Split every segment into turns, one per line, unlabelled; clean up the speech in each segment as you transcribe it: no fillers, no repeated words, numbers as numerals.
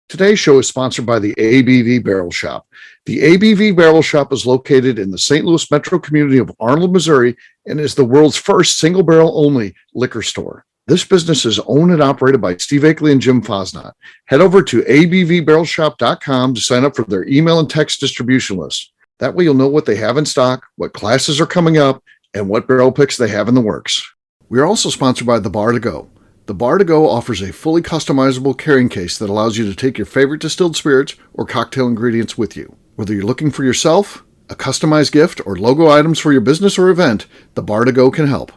Today's show is sponsored by the ABV Barrel Shop. The ABV Barrel Shop is located in the St. Louis metro community of Arnold, Missouri, and is the world's first single barrel only liquor store. This business is owned and operated by Steve Akeley and Jim Fosnot. Head over to abvbarrelshop.com to sign up for their email and text distribution list. That way you'll know what they have in stock, what classes are coming up, and what barrel picks they have in the works. We are also sponsored by The Bar to Go. The Bar to Go offers a fully customizable carrying case that allows you to take your favorite distilled spirits or cocktail ingredients with you. Whether you're looking for yourself, a customized gift, or logo items for your business or event, The Bar to Go can help.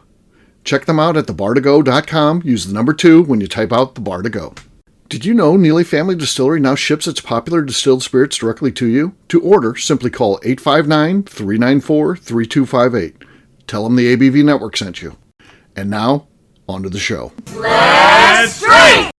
Check them out at thebar2go.com. Use the number 2 when you type out The Bar to Go. Did you know Neely Family Distillery now ships its popular distilled spirits directly to you? To order, simply call 859-394-3258. Tell them the ABV Network sent you. And now, on to the show.
Let's drink!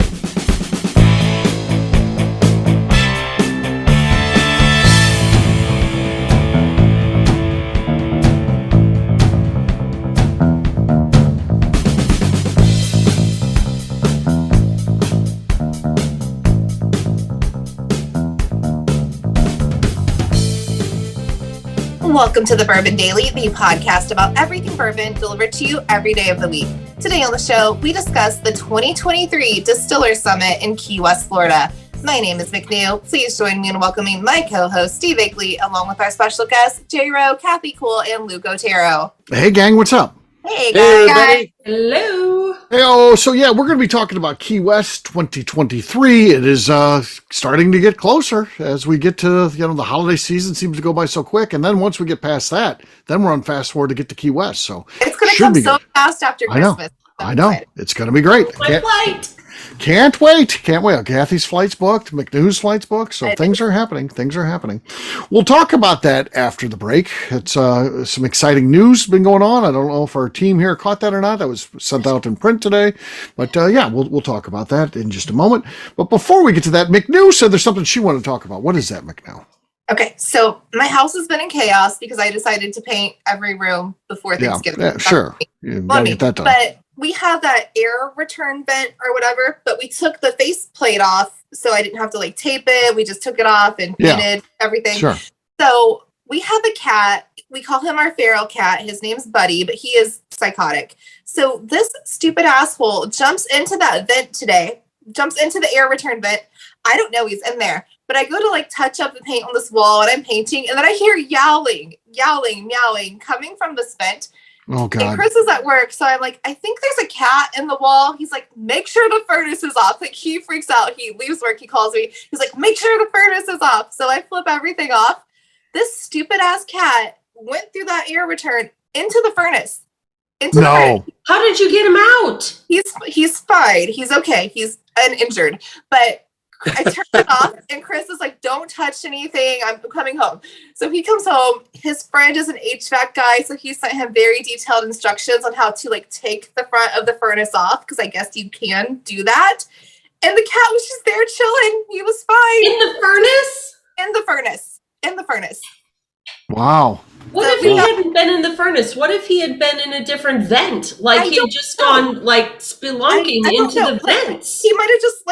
Welcome to the Bourbon Daily, the podcast about everything bourbon delivered to you every day of the week. Today on the show, we discuss the 2023 Distillers Summit in Key West, Florida. My name is MacLeod. Please join me in welcoming my co-host, Steve Akeley, along with our special guests, J-Ro, Kathy Cool, and Luke Otero.
Hey, gang, what's up?
Hey, guys.
Hey,
Hello.
Hey, so we're going to be talking about Key West 2023. It is starting to get closer as we get to, the holiday season seems to go by so quick. And then once we get past that, then we're on fast forward to get to Key West. So
it's going to come so fast after Christmas.
I know. It's going to be great.
My flight.
Can't wait. Kathy's flight's booked. McNew's flight's booked. So things are happening. We'll talk about that after the break. It's some exciting news been going on. I don't know if our team here caught that or not. That was sent out in print today. But we'll talk about that in just a moment. But before we get to that, McNew said there's something she wanted to talk about. What is that, McNew?
Okay, so my house has been in chaos because I decided to paint every room before Thanksgiving.
Yeah, sure. You gotta get that done.
But we have that air return vent or whatever, but we took the face plate off, so I didn't have to tape it. We just took it off and painted everything.
Sure.
So we have a cat. We call him our feral cat. His name's Buddy, but he is psychotic. So this stupid asshole jumps into that vent today, jumps into the air return vent. I don't know he's in there, but I go to touch up the paint on this wall and I'm painting, and then I hear yowling, meowing coming from this vent.
Oh, God.
And Chris is at work, so I'm like, I think there's a cat in the wall. He's like, make sure the furnace is off. He freaks out. He leaves work. He calls me. He's like, make sure the furnace is off. So I flip everything off. This stupid ass cat went through that air return into the furnace.
No.
How did you get him out?
He's fine. He's okay. He's uninjured. But I turned it off, and Chris is like, don't touch anything. I'm coming home. So he comes home. His friend is an HVAC guy, so he sent him very detailed instructions on how to take the front of the furnace off, because I guess you can do that. And the cat was just there chilling. He was fine.
In the furnace?
In the furnace.
Wow.
What if he hadn't been in the furnace? What if he had been in a different vent? He had just gone spelunking into the vents.
He might have just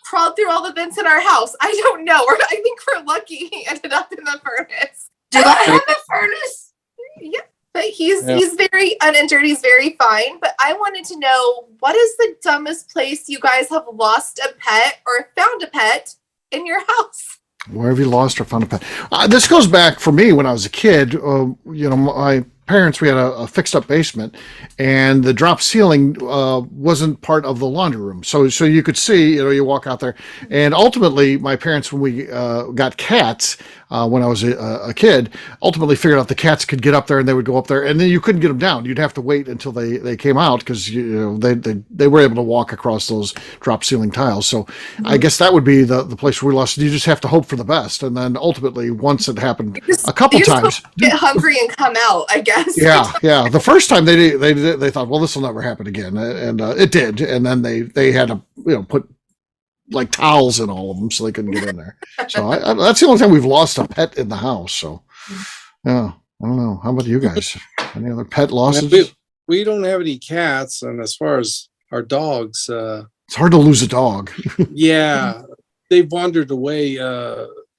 crawled through all the vents in our house. I don't know. I think we're lucky he ended up in the furnace.
Do I have a furnace?
Yeah. But he's very uninjured. He's very fine. But I wanted to know, what is the dumbest place you guys have lost a pet or found a pet in your house?
Where have you lost or found a pet? This goes back for me when I was a kid. My parents, we had a fixed up basement, and the drop ceiling wasn't part of the laundry room. So you could see, you walk out there. And ultimately, my parents, when we got cats, when I was a kid, ultimately figured out the cats could get up there and they would go up there, and then you couldn't get them down. You'd have to wait until they came out, because they were able to walk across those drop ceiling tiles. So I guess that would be the place where we lost. You just have to hope for the best, and then ultimately, once it happened a couple times,
get hungry and come out, I guess.
Yeah. The first time they thought, well, this will never happen again, and it did. And then they had to put towels in all of them so they couldn't get in there. So that's the only time we've lost a pet in the house. So yeah, I don't know. How about you guys? Any other pet losses?
We don't have any cats, and as far as our dogs,
it's hard to lose a dog.
yeah, they've wandered away,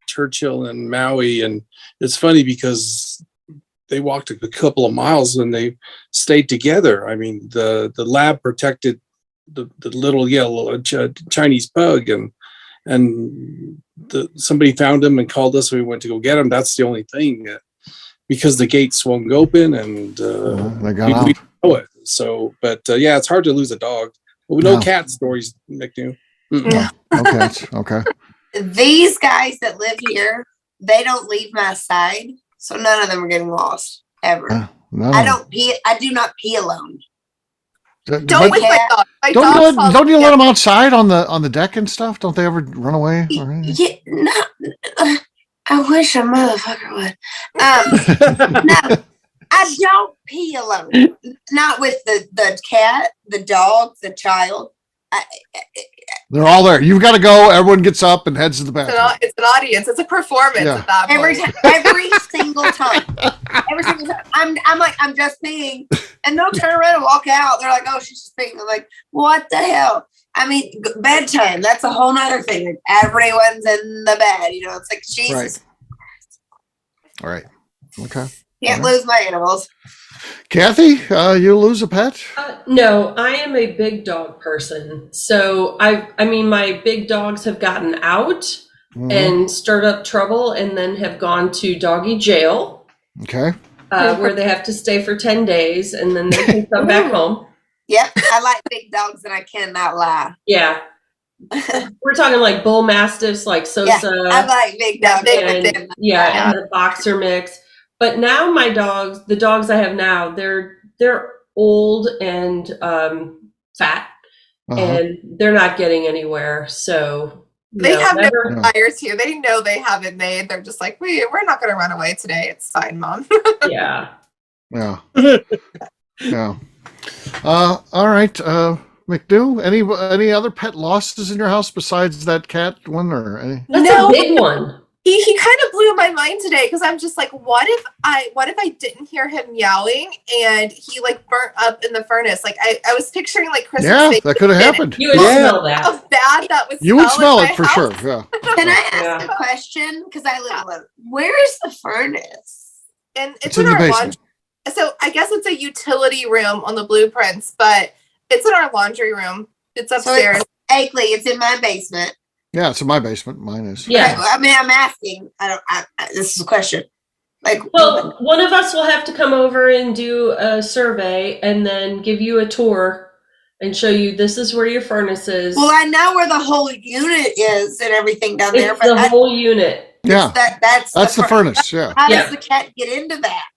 Churchill and Maui, and it's funny because they walked a couple of miles and they stayed together. I mean, the lab protected the little yellow Chinese pug, and somebody found him and called us. We went to go get him. That's the only thing, because the gate swung open and
they got out.
we know it. So, but yeah, it's hard to lose a dog. But we know cat stories, McNew.
Okay.
These guys that live here, they don't leave my side, so none of them are getting lost ever.
No.
I do not pee alone.
Don't
But
with my dog. My
don't
dog
you,
follows
don't you
me
let them outside on the deck and stuff? Don't they ever run away? Or anything?
Yeah, no, I wish a motherfucker would. No, I don't pee alone. Not with the cat, the dog, the child.
They're all there. You've got to go. Everyone gets up and heads to the bathroom.
It's an audience. It's a performance
Yeah.
at that
Every
point.
time, every single time. Every single time. I'm like, I'm just peeing, and they'll turn around and walk out. They're like, oh, she's just peeing. I'm like, what the hell? I mean, bedtime. That's a whole nother thing. Like, everyone's in the bed. You know, it's like Jesus.
All right. Okay.
Can't lose my animals.
Kathy, you lose a pet?
No, I am a big dog person. So I mean, my big dogs have gotten out and stirred up trouble and then have gone to doggy jail.
Okay.
Where they have to stay for 10 days and then they can come back home.
Yep, I like big dogs, and I cannot lie.
Yeah. We're talking like bull mastiffs, like Sosa.
I like big dogs.
And, and the boxer mix. But now my dogs, the dogs I have now, they're old and fat, and they're not getting anywhere. So
They have no desires here. They know they have it made. They're just like, we're not going to run away today. It's fine, Mom.
Yeah. All right. McDo, any other pet losses in your house besides that cat one or any?
That's a big one.
He kind of blew my mind today because I'm just like, what if I didn't hear him meowing and he like burnt up in the furnace? Like I was picturing like Christmas.
Yeah, that could have happened.
You would smell that.
How bad that was.
You would smell it for sure. Yeah.
Can I ask a question? Because I live alone. Where is the furnace?
And it's
in
in
the
our
basement.
laundry. So I guess it's a utility room on the blueprints, but it's in our laundry room. It's upstairs.
Akeley, it's in my basement.
Yeah, it's in my basement. Mine is.
Yeah.
I mean, I'm asking. This is a question. Like,
well, one of us will have to come over and do a survey and then give you a tour and show you this is where your furnace is.
Well, I know where the whole unit is and everything down there,
It's
but
the whole unit.
Yeah.
That's
the furnace. Yeah.
How does the cat get into that?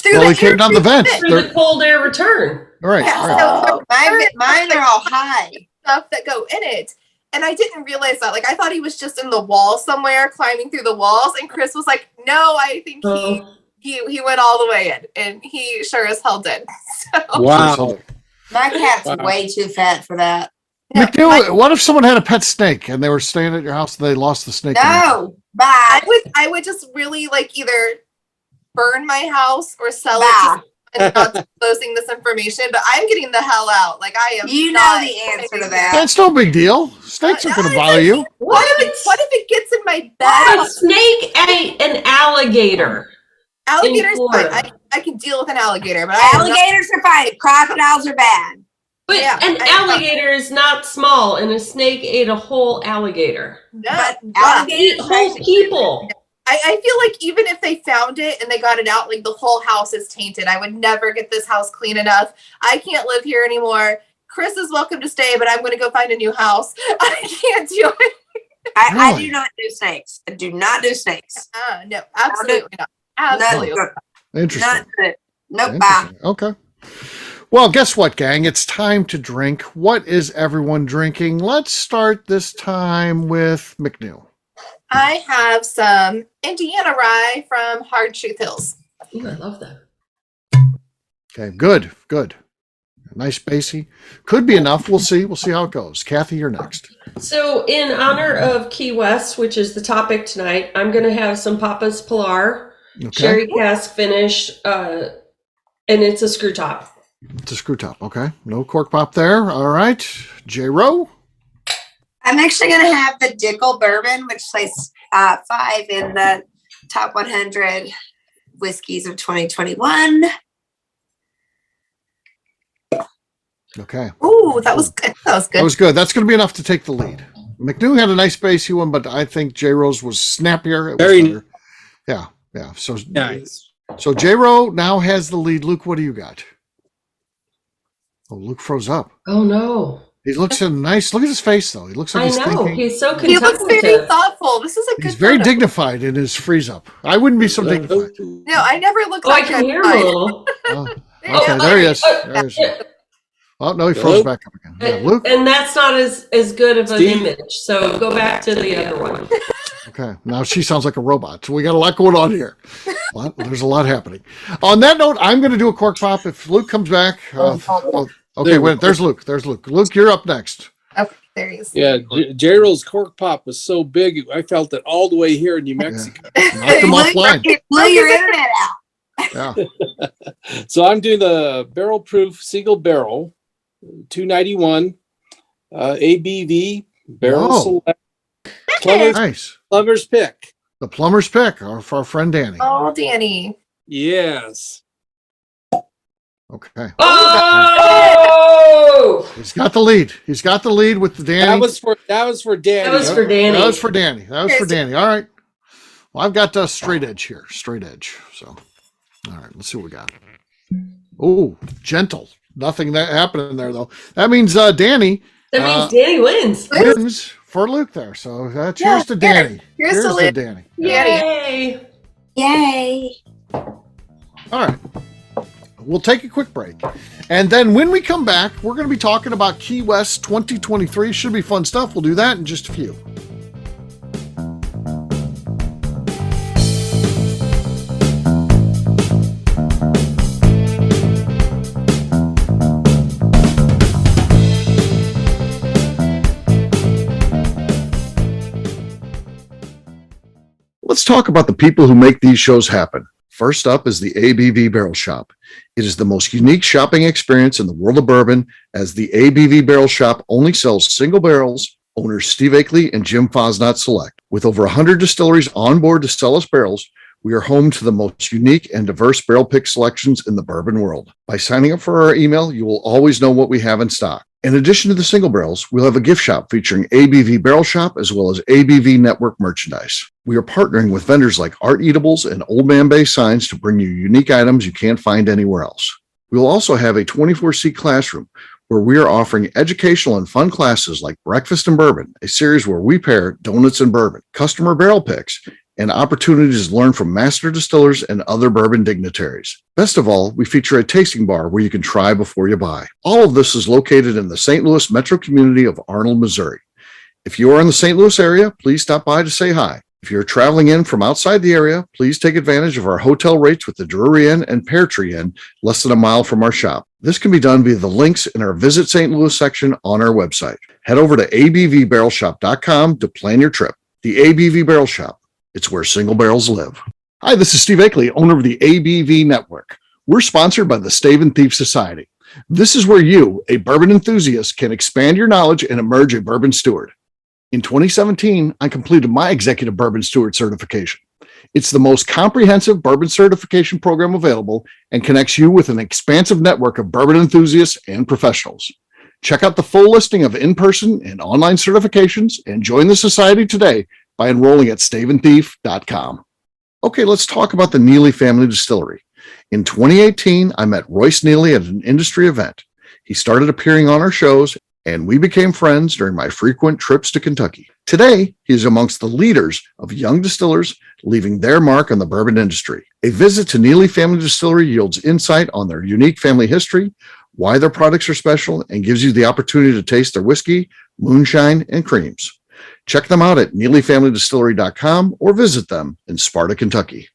Well, he came down the vent.
Through the cold air return.
Right.
So
mine are all high.
Stuff that go in it. And I didn't realize that. Like, I thought he was just in the wall somewhere, climbing through the walls. And Chris was like, no, I think he went all the way in. And he sure as hell did. So.
Wow.
My cat's way too fat for that.
McNeil, what if someone had a pet snake and they were staying at your house and they lost the snake?
No. Bye.
I would just really like either burn my house or sell it and not disclosing this information, but I'm getting the hell out. Like I am.
You know the answer to that.
That's no big deal. Snakes aren't going to bother you.
What if it gets in my
A
bed?
snake ate an alligator.
Alligators fine. I can deal with an alligator, but
alligators are fine. Crocodiles are bad.
But an alligator is not small, and a snake ate a whole alligator.
But
alligators whole people.
I feel like even if they found it and they got it out, like the whole house is tainted. I would never get this house clean enough. I can't live here anymore. Chris is welcome to stay, but I'm going to go find a new house. I can't do it.
I do not do snakes. I do not do snakes.
No, absolutely not. Absolutely
not.
Interesting.
Nope. Bye.
Okay. Well, guess what, gang? It's time to drink. What is everyone drinking? Let's start this time with McNeil.
I have some Indiana rye from Hard Truth Hills.
Ooh, I love that.
Okay, good. Nice spacey. Could be enough. We'll see. We'll see how it goes. Kathy, you're next.
So in honor of Key West, which is the topic tonight, I'm going to have some Papa's Pilar, sherry cask finish, and it's a screw top.
It's a screw top. Okay. No cork pop there. All right. J-Ro.
I'm actually going to have the Dickel Bourbon, which placed 5 in the top 100 whiskeys of 2021.
Okay.
Ooh, that was good. That was good.
That was good. That's going to be enough to take the lead. McNew had a nice base one, but I think J Rose was snappier. It was
Very
better. Yeah. So
nice.
So J Ro now has the lead. Luke, what do you got? Oh, Luke froze up.
Oh no.
He looks nice. Look at his face, though. He looks like
I
he's
know.
thinking.
He's so
He looks very
contemplative.
thoughtful. This is a good
He's very
photo.
dignified in his freeze up. I wouldn't be so dignified.
No, I never look
Oh, I
like
can hear him a
that.
little.
Oh,
Yeah,
okay, there he is. There he is. Oh no, he froze back up again. Yeah, Luke.
And that's not as good of an
Steve?
image. So go back to the other one.
Okay, now she sounds like a robot. So we got a lot going on here. There's a lot happening. On that note, I'm going to do a cork pop. If Luke comes back, okay, wait. There's Luke. Luke, you're up next.
Okay, there he is.
Yeah, J-Roll's cork pop was so big, I felt it all the way here in New Mexico.
Knocked him offline.
Blew your internet out.
Yeah.
So I'm doing the barrel proof single barrel, 291 ABV Barrel
Whoa.
Select.
Nice.
Plumber's pick.
The plumber's pick, our friend Danny.
Oh, Danny.
Yes.
Okay.
Oh!
He's got the lead. He's got the lead with the Danny.
That was for Danny.
That was for Danny.
That was for Danny. All right. Well, I've got straight edge here. Straight edge. So, all right. Let's see what we got. Oh, gentle. Nothing that happened in there though. That means Danny.
That means Danny wins.
Wins for Luke there. So cheers to Danny.
Here's to
to
Luke.
Danny.
Yay!
Yay.
All right. We'll take a quick break. And then when we come back, we're going to be talking about Key West 2023. Should be fun stuff. We'll do that in just a few. Let's talk about the people who make these shows happen. First up is the ABV Barrel Shop. It is the most unique shopping experience in the world of bourbon, as the ABV Barrel Shop only sells single barrels. Owners Steve Akeley and Jim Fosnot select. With over 100 distilleries on board to sell us barrels, we are home to the most unique and diverse barrel pick selections in the bourbon world. By signing up for our email, you will always know what we have in stock. In addition to the single barrels, we'll have a gift shop featuring ABV Barrel Shop as well as ABV Network merchandise. We are partnering with vendors like Art Eatables and Old Man Bay Signs to bring you unique items you can't find anywhere else. We will also have a 24-seat classroom where we are offering educational and fun classes like Breakfast and Bourbon, a series where we pair donuts and bourbon, customer barrel picks, and opportunities to learn from master distillers and other bourbon dignitaries. Best of all, we feature a tasting bar where you can try before you buy. All of this is located in the St. Louis metro community of Arnold, Missouri. If you are in the St. Louis area, please stop by to say hi. If you're traveling in from outside the area, please take advantage of our hotel rates with the Drury Inn and Pear Tree Inn, less than a mile from our shop. This can be done via the links in our Visit St. Louis section on our website. Head over to abvbarrelshop.com to plan your trip. The ABV Barrel Shop. It's where single barrels live. Hi, this is Steve Akeley, owner of the ABV Network. We're sponsored by the Stave and Thief Society. This is where you, a bourbon enthusiast, can expand your knowledge and emerge a bourbon steward. In 2017, I completed my Executive Bourbon Steward certification. It's the most comprehensive bourbon certification program available and connects you with an expansive network of bourbon enthusiasts and professionals. Check out the full listing of in-person and online certifications and join the society today by enrolling at staveandthief.com. Okay, let's talk about the Neely Family Distillery. In 2018, I met Royce Neely at an industry event. He started appearing on our shows, and we became friends during my frequent trips to Kentucky. Today, he is amongst the leaders of young distillers leaving their mark on the bourbon industry. A visit to Neely Family Distillery yields insight on their unique family history, why their products are special, and gives you the opportunity to taste their whiskey, moonshine, and creams. Check them out at NeelyFamilyDistillery.com or visit them in Sparta, Kentucky.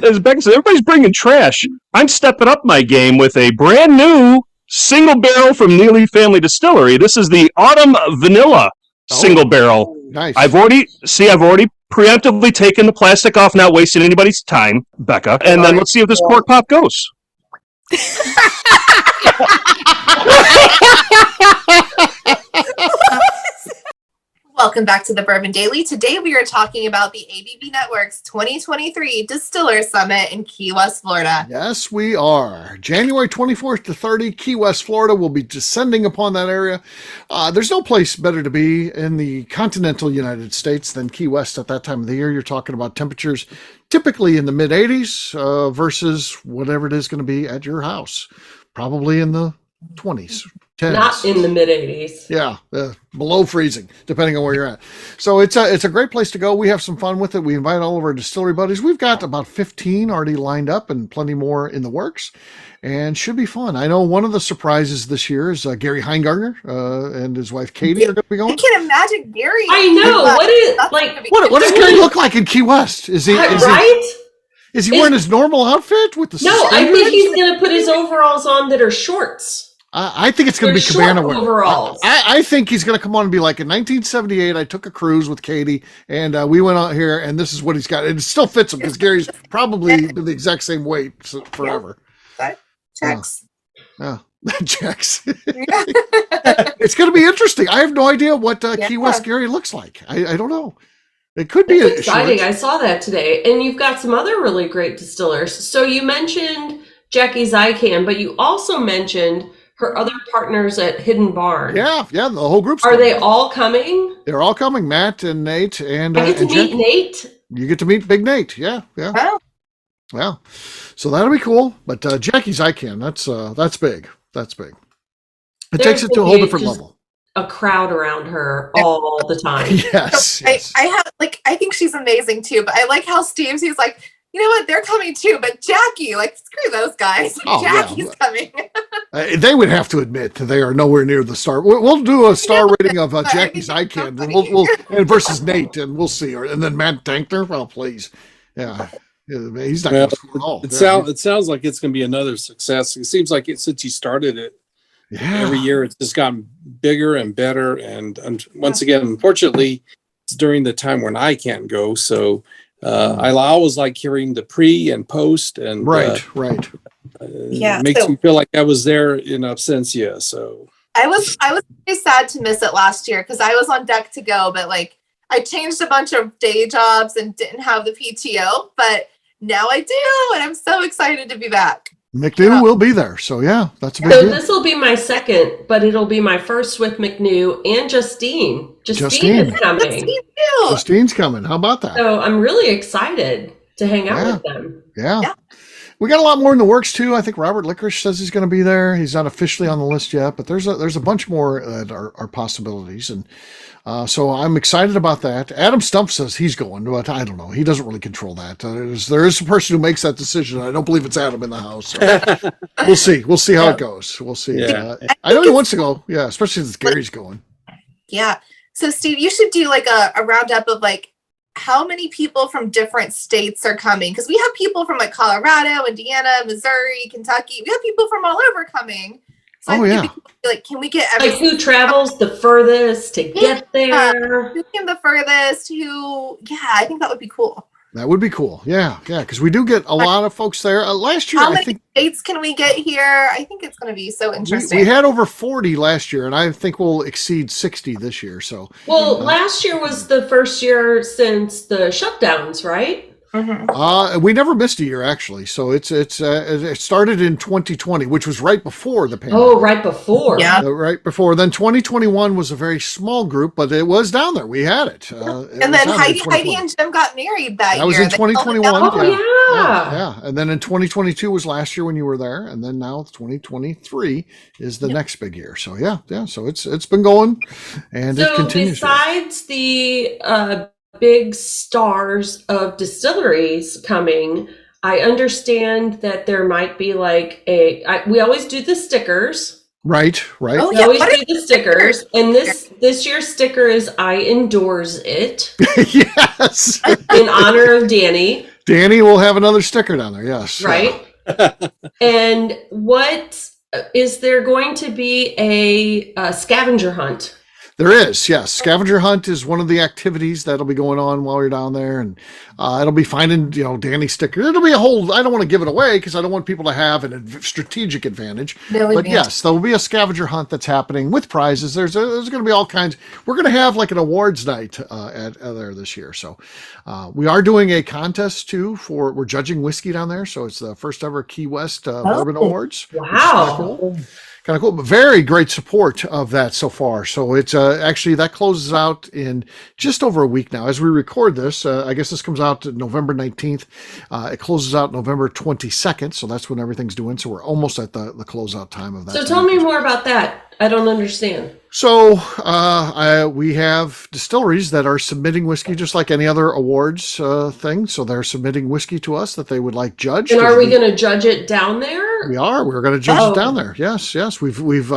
As Becky said, everybody's bringing trash. I'm stepping up my game with a brand new single barrel from Neely Family Distillery. This is the Autumn Vanilla single barrel.
Nice.
I've already preemptively taken the plastic off, not wasting anybody's time, Becca. And then let's see if this cork pop goes.
Welcome back to the Bourbon Daily. Today we are talking about the ABV Network's 2023 Distiller Summit in Key West, Florida.
Yes, we are. January 24th to 30, Key West, Florida. We'll be descending upon that area. There's no place better to be in the continental United States than Key West at that time of the year. You're talking about temperatures typically in the mid 80s versus whatever it is going to be at your house. Probably in the 20s. 10s.
Not in the mid 80s.
Yeah, below freezing, depending on where you're at. So it's a great place to go. We have some fun with it. We invite all of our distillery buddies. We've got about 15 already lined up and plenty more in the works, and should be fun. I know one of the surprises this year is Gary Heingartner and his wife Katie are going to be
I
going.
can't imagine Gary.
I know.
What does Gary look like in Key West? Is he
right?
Is he wearing his normal outfit with the?
No, I think he's going to put his overalls on that are shorts.
I think it's going to be cabana wear.
Overalls.
I think he's going to come on and be like, in 1978, I took a cruise with Katie, and we went out here, and this is what he's got. And it still fits him because Gary's probably been the exact same weight forever.
Checks.
Yeah, checks. It's going to be interesting. I have no idea what Key West Gary looks like. I don't know. It could be
exciting. I saw that today. And you've got some other really great distillers. So you mentioned Jackie Zycan, but you also mentioned her other partners at Hidden Barn.
Yeah, the whole group's
Are they all coming?
They're all coming. Matt and Nate and
I get to meet Nate.
You get to meet Big Nate. Yeah.
Wow.
Yeah. So that'll be cool. But Jackie Zycan, that's big. That's big. It takes it to a whole different level.
A crowd around her all the time.
Yes.
So I think she's amazing too, but I like how he's like, you know what? They're coming too, but Jackie, screw those guys. Jackie's coming.
They would have to admit that they are nowhere near the star. We'll do a star rating of Jackie Zycan and versus Nate, and we'll see. And then Matt Dankner. Well, please, yeah, he's not going to score at all.
It sounds like it's going to be another success. It seems like since he started it, every year it's just gotten bigger and better. And once again, unfortunately, it's during the time when I can't go, so. I always like hearing the pre and post, and
right.
Makes
me feel like I was there in absentia. So
I was really sad to miss it last year because I was on deck to go, but I changed a bunch of day jobs and didn't have the PTO, but now I do, and I'm so excited to be back.
McNew will be there, so yeah, that's a big
deal.
So
this will be my second, but it'll be my first with McNew and Justine. Justine is coming.
Justine's coming. How about that?
So I'm really excited to hang out with them.
Yeah. We got a lot more in the works too. I think Robert Licorice says he's going to be there. He's not officially on the list yet, but there's a bunch more that are possibilities, and so I'm excited about that. Adam Stump says he's going, but I don't know. He doesn't really control that. There is a person who makes that decision. I don't believe it's Adam in the house. So we'll see. We'll see how it goes. We'll see.
Yeah.
I know he wants to go. Yeah, especially since Gary's going.
Yeah. So Steve, you should do a roundup of how many people from different states are coming, because we have people from Colorado, Indiana, Missouri, Kentucky. We have people from all over coming. So can we get
who travels the furthest to get there?
Who came the furthest? I think that would be cool.
That would be cool. Yeah, because we do get a lot of folks there. Last year,
how many states can we get here? I think it's going to be so interesting.
We had over 40 last year, and I think we'll exceed 60 this year. So,
last year was the first year since the shutdowns, right?
Mm-hmm.
We never missed a year actually. So it started in 2020, which was right before the pandemic.
Oh, right before.
Yeah.
Right before. Then 2021 was a very small group, but it was down there. We had it.
And then Heidi and Jim got married that year.
That was in 2021.
Yeah.
And then in 2022 was last year when you were there, and then now 2023 is the next big year. So yeah. So it's been going, and it continues.
Besides the big stars of distilleries coming, I understand that there might be we always do the stickers.
Right.
Oh,
we always do the stickers. And this year's sticker is I endorse it.
Yes.
In honor of Danny.
Danny will have another sticker down there. Yes.
Right. And what is there going to be a scavenger hunt?
There is, yes. Scavenger hunt is one of the activities that'll be going on while you're down there, and it'll be finding, Danny stickers. It'll be a whole. I don't want to give it away because I don't want people to have a strategic advantage. But yes, there will be a scavenger hunt that's happening with prizes. There's going to be all kinds. We're going to have like an awards night at there this year. So we are doing a contest too we're judging whiskey down there. So it's the first ever Key West Bourbon Awards.
Wow.
Kind of cool, but very great support of that so far. So it's actually that closes out in just over a week now. As we record this, I guess this comes out November 19th. It closes out November 22nd. So that's when everything's doing. So we're almost at the closeout time of that.
So tell me more about that. I don't understand.
So we have distilleries that are submitting whiskey just like any other awards thing. So they're submitting whiskey to us that they would like judged.
And are we going to judge it down there?
We are. We're going to judge it down there. Yes. We've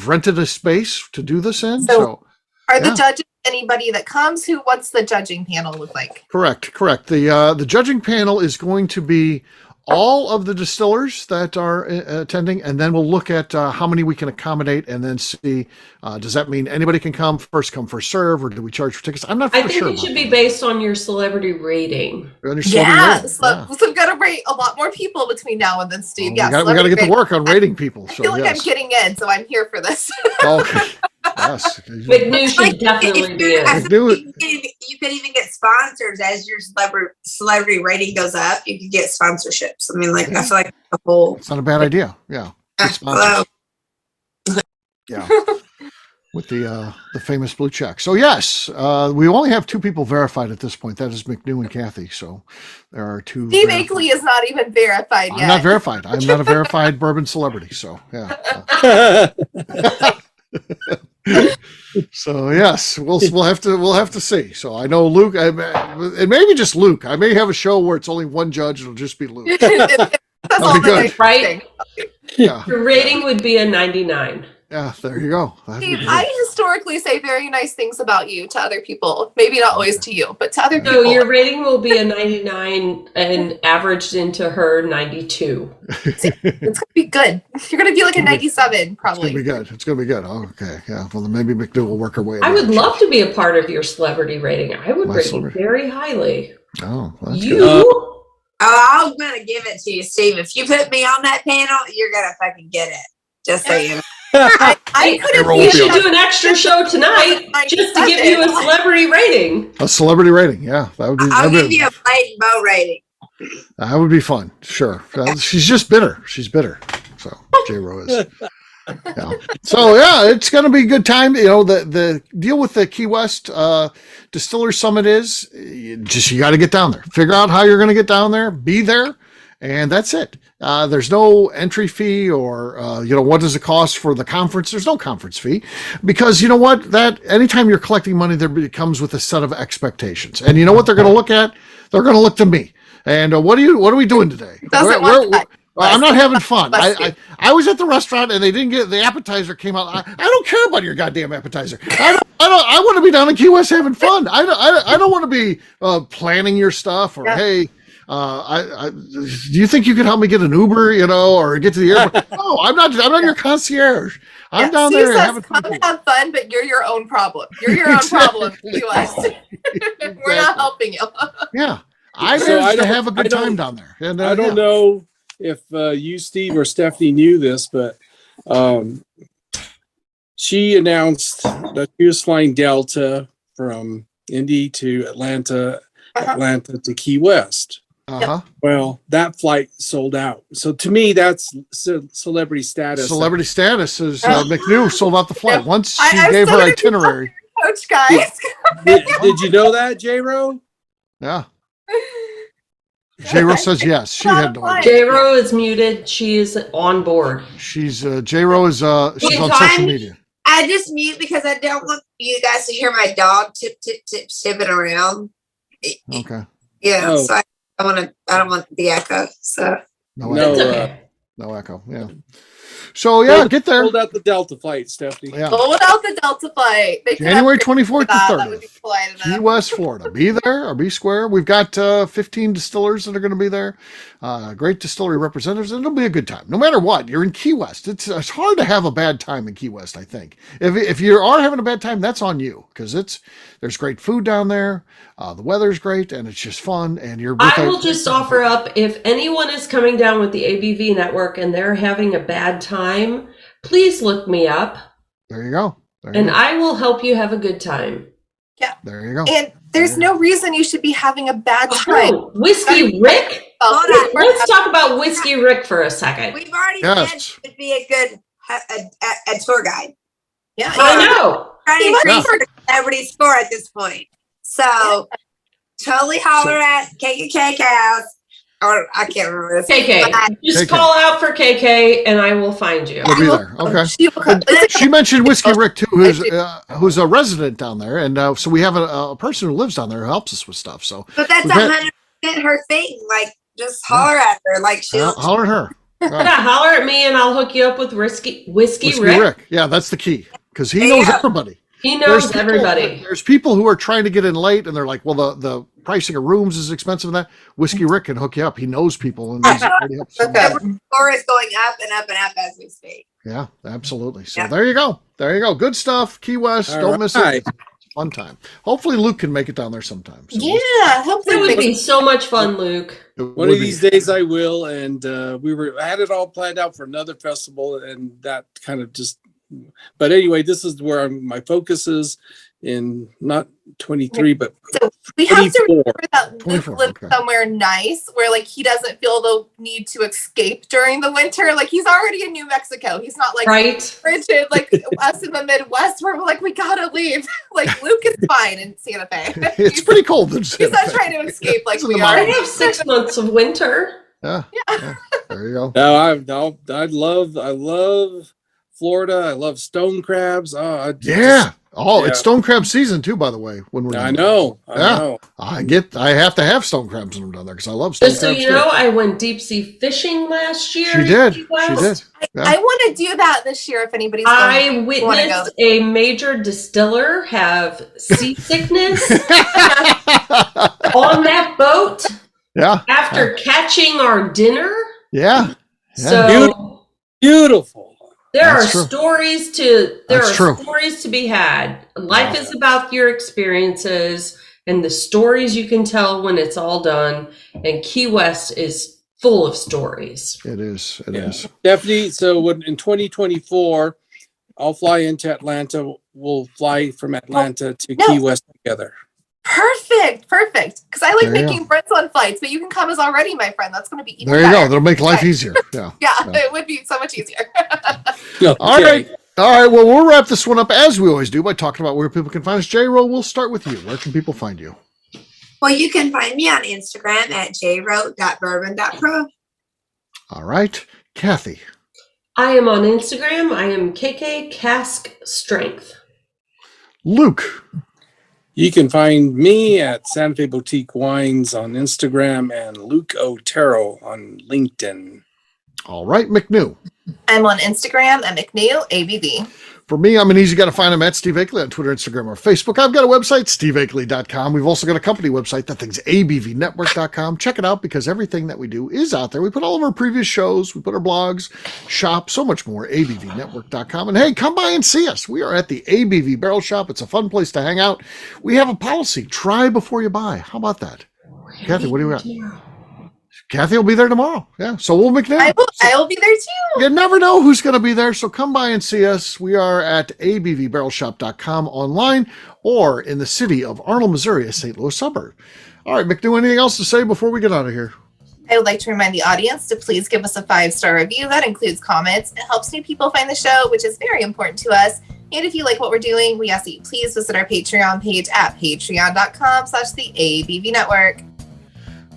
rented a space to do this in. So
are the judges anybody that comes? What's the judging panel look like?
Correct. The judging panel is going to be all of the distillers that are attending, and then we'll look at how many we can accommodate, and then see does that mean anybody can come, first come first serve, or do we charge for tickets? I'm not sure.
I think it should be based on your celebrity rating.
So we've got to rate a lot more people between now and then, Steve.
We got to get to work on rating people.
I feel like I'm getting in, so I'm here for this.
Okay. Yes.
MacLeod should definitely be in.
You could even get sponsors as your celebrity rating goes up. You could get sponsorships. I mean, I feel like the whole.
It's not a bad idea. Yeah. Yeah. With the famous blue check. So yes, we only have 2 people verified at this point. That is MacLeod and Kathy. So there are 2. Steve
Akeley is not even verified yet.
I'm not verified. I'm not a verified bourbon celebrity. So yeah. So yes, we'll have to see. So I know Luke, it may be just Luke. I may have a show where it's only one judge. It'll just be Luke.
That's all
good. Right?
Yeah.
Your rating would be a 99.
Yeah, there you go.
Steve, I historically say very nice things about you to other people. Maybe not always to you, but to other people.
So your rating will be a 99 and averaged into her 92.
It's going to be good. You're going to be like a 97, probably.
It's going to be good. Oh, okay. Yeah. Well, then maybe MacLeod will work her way.
I would love to be a part of your celebrity rating. I would rate you very highly.
Oh, that's
you.
Good.
I'm going to give it to you, Steve. If you put me on that panel, you're going to fucking get it. Just so you know.
We should do an extra show tonight just to give you a celebrity rating.
A celebrity rating, yeah. That would be.
I'll give you a Blade Bow rating.
That would be fun. Sure. She's just bitter. She's bitter. So J-Ro is. Yeah. So yeah, it's going to be a good time. The deal with the Key West Distiller Summit is you got to get down there. Figure out how you're going to get down there. Be there. And that's it. There's no entry fee or, what does it cost for the conference? There's no conference fee because you know what? That anytime you're collecting money, there comes with a set of expectations. And you know what they're going to look at? They're going to look to me. And what are we doing today? I'm not having fun. I was at the restaurant and they didn't get the appetizer came out. I don't care about your goddamn appetizer. I want to be down in Key West having fun. I don't want to be planning your stuff or hey. Do you think you could help me get an Uber, or get to the airport? No, I'm not your concierge. I'm down there having fun.
Come have fun, but you're your own problem. You're your own problem. We're not helping you.
Yeah. I managed to have a good time down there. And,
I don't know if you, Steve, or Stephanie knew this, but she announced that she was flying Delta from Indy to Atlanta to Key West.
Uh-huh.
Well, that flight sold out. So to me, that's celebrity status.
Celebrity status is MacLeod sold out the flight. Once she gave her itinerary.
Coach, guys.
Did you know that, J-Ro?
Yeah. J-Ro says yes. She had no idea.
J-Ro is muted. She is on board.
She's J-Ro is she's on social media.
I just mute because I don't want you guys to hear my dog tipping around.
Okay.
Yeah. So I don't want the echo. So
no echo. Yeah. So yeah, get there.
Hold out the Delta flight, Stephanie.
Yeah.
Hold out the Delta flight.
January 24th to 30th.
fly to them.
Key West, Florida. Be there or be square. We've got 15 distillers that are going to be there. Great distillery representatives, and it'll be a good time. No matter what, you're in Key West. It's hard to have a bad time in Key West, I think. If you are having a bad time, that's on you, because there's great food down there. The weather's great, and it's just fun. And
I will just offer up, if anyone is coming down with the ABV network and they're having a bad time, please look me up.
There you go.
I will help you have a good time.
Yeah.
There you go.
And there's no reason you should be having a bad time.
Oh, Whiskey Rick? Let's talk about Whiskey Rick for a second.
We've already
Yes.
said would be a good a tour guide.
Yeah.
I know.
Trying to increase the celebrity score at this point. So totally holler at KK House. Or I can't remember.
KK. Just
KK.
call out for KK and I will find you.
We'll be there. Okay. She mentioned Whiskey Rick too, who's a resident down there, and so we have a person who lives down there who helps us with stuff. So,
but that's 100% her thing. Like, just holler at her. Like, she'll
holler at her. Right.
Yeah, holler at me and I'll hook you up with Whiskey Rick.
Yeah, that's the key, because he knows everybody.
He knows everybody.
There's people who are trying to get in late, and they're like, "Well, the pricing of rooms is expensive." And that Whiskey Rick can hook you up. He knows people, and he's already helped.
the score is going up and up and up as we speak.
Yeah, absolutely. So there you go. There you go. Good stuff. Key West. Don't miss it. It's a fun time. Hopefully, Luke can make it down there sometime. So
yeah, hopefully
it would be so much fun, Luke.
One of these days I will, and I had it all planned out for another festival, and that kind of just. But anyway, this is where my focus is in not 23, but
so we have
24.
to remember that Luke
24,
lives somewhere nice where like he doesn't feel the need to escape during the winter. Like he's already in New Mexico. He's not like rigid like us in the Midwest where we're like, we gotta leave. Like Luke is fine in Santa Fe.
It's pretty cold.
He's not trying to escape like we are.
I have 6 months of winter.
Yeah. There you go.
No, I love Florida. I love stone crabs.
It's stone crab season too, by the way. When we're
I know.
I have to have stone crabs when I'm down there because I love stone
Just so
crabs.
you know, I went deep sea fishing last year.
She did. Yeah.
I want to do that this year if anybody's going.
I witnessed a major distiller have seasickness on that boat.
Yeah.
After catching our dinner.
Yeah.
So
beautiful.
There are stories to be had. Life is about your experiences and the stories you can tell when it's all done. And Key West is full of stories.
It is. It is.
Definitely. So in 2024, I'll fly into Atlanta. We'll fly from Atlanta to Key West together.
Perfect. Because I like making friends on flights, but you can come as already my friend. That's going to be even
there you
better.
go. That'll make life easier. Yeah.
It would be so much easier.
Okay.
All right. Well, we'll wrap this one up as we always do by talking about where people can find us. J-Ro, we'll start with you. Where can people find you?
Well, you can find me on Instagram at jro.bourbon.pro.
All right. Kathy.
I am on Instagram. I am KK Cask Strength.
Luke.
You can find me at Santa Fe Boutique Wines on Instagram and Luke Otero on LinkedIn.
All right, McNew.
I'm on Instagram at McNew ABV.
For me, I'm an easy guy to find. I'm at Steve Akeley on Twitter, Instagram, or Facebook. I've got a website, steveakeley.com. We've also got a company website. That thing's abvnetwork.com. Check it out because everything that we do is out there. We put all of our previous shows. We put our blogs, shop, so much more, abvnetwork.com. And hey, come by and see us. We are at the ABV Barrel Shop. It's a fun place to hang out. We have a policy. Try before you buy. How about that? Kathy, what do you got? Kathy will be there tomorrow. Yeah. So we'll make that.
I will be there too.
You never know who's going to be there. So come by and see us. We are at abvbarrelshop.com online or in the city of Arnold, Missouri, a St. Louis suburb. All right, McNew, anything else to say before we get out of here?
I would like to remind the audience to please give us a 5-star review. That includes comments. It helps new people find the show, which is very important to us. And if you like what we're doing, we ask that you please visit our Patreon page at patreon.com/the ABV Network.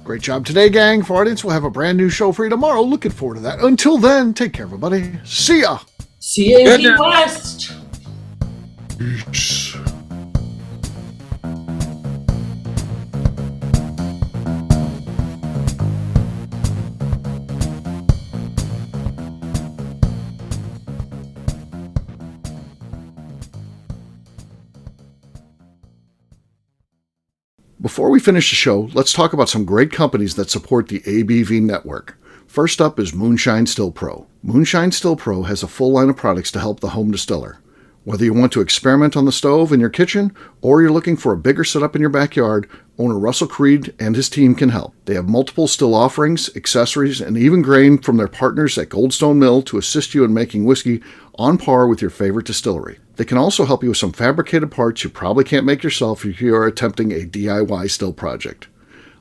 Great job today, gang. For our audience, we'll have a brand new show for you tomorrow. Looking forward to that. Until then, take care, everybody. See ya.
See you in Key West.
Peace. Before we finish the show, let's talk about some great companies that support the ABV network. First up is Moonshine Still Pro. Moonshine Still Pro has a full line of products to help the home distiller. Whether you want to experiment on the stove in your kitchen or you're looking for a bigger setup in your backyard, owner Russell Creed and his team can help. They have multiple still offerings, accessories, and even grain from their partners at Goldstone Mill to assist you in making whiskey on par with your favorite distillery. They can also help you with some fabricated parts you probably can't make yourself if you are attempting a DIY still project.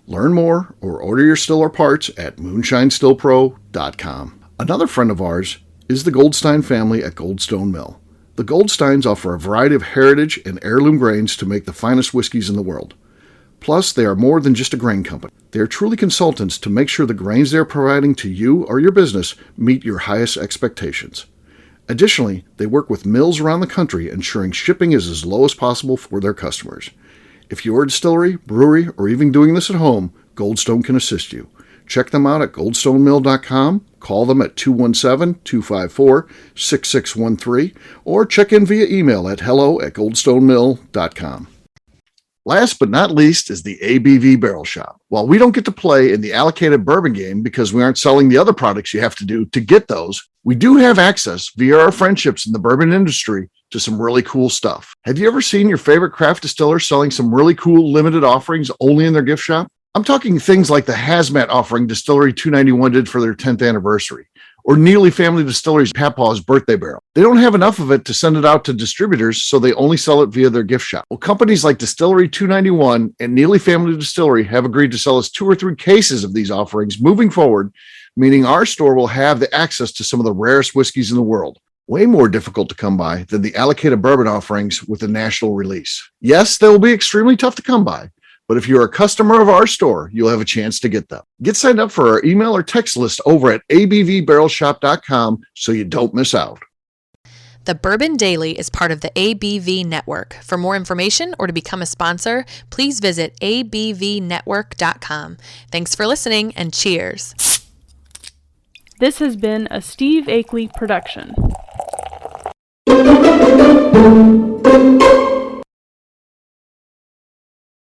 Learn more or order your still or parts at moonshinestillpro.com. Another friend of ours is the Goldstein family at Goldstone Mill. The Goldsteins offer a variety of heritage and heirloom grains to make the finest whiskeys in the world. Plus, they are more than just a grain company. They are truly consultants to make sure the grains they are providing to you or your business meet your highest expectations. Additionally, they work with mills around the country, ensuring shipping is as low as possible for their customers. If you're a distillery, brewery, or even doing this at home, Goldstone can assist you. Check them out at goldstonemill.com, call them at 217-254-6613, or check in via email at hello@goldstonemill.com. Last but not least is the ABV Barrel Shop. While we don't get to play in the allocated bourbon game because we aren't selling the other products you have to do to get those, we do have access via our friendships in the bourbon industry to some really cool stuff. Have you ever seen your favorite craft distiller selling some really cool limited offerings only in their gift shop? I'm talking things like the Hazmat offering Distillery 291 did for their 10th anniversary, or Neely Family Distillery's Papaw's birthday barrel. They don't have enough of it to send it out to distributors, so they only sell it via their gift shop. Well, companies like Distillery 291 and Neely Family Distillery have agreed to sell us 2 or 3 cases of these offerings moving forward, meaning our store will have the access to some of the rarest whiskeys in the world. Way more difficult to come by than the allocated bourbon offerings with a national release. Yes, they will be extremely tough to come by, but if you're a customer of our store, you'll have a chance to get them. Get signed up for our email or text list over at abvbarrelshop.com so you don't miss out.
The Bourbon Daily is part of the ABV Network. For more information or to become a sponsor, please visit abvnetwork.com. Thanks for listening and cheers.
This has been a Steve Akeley production.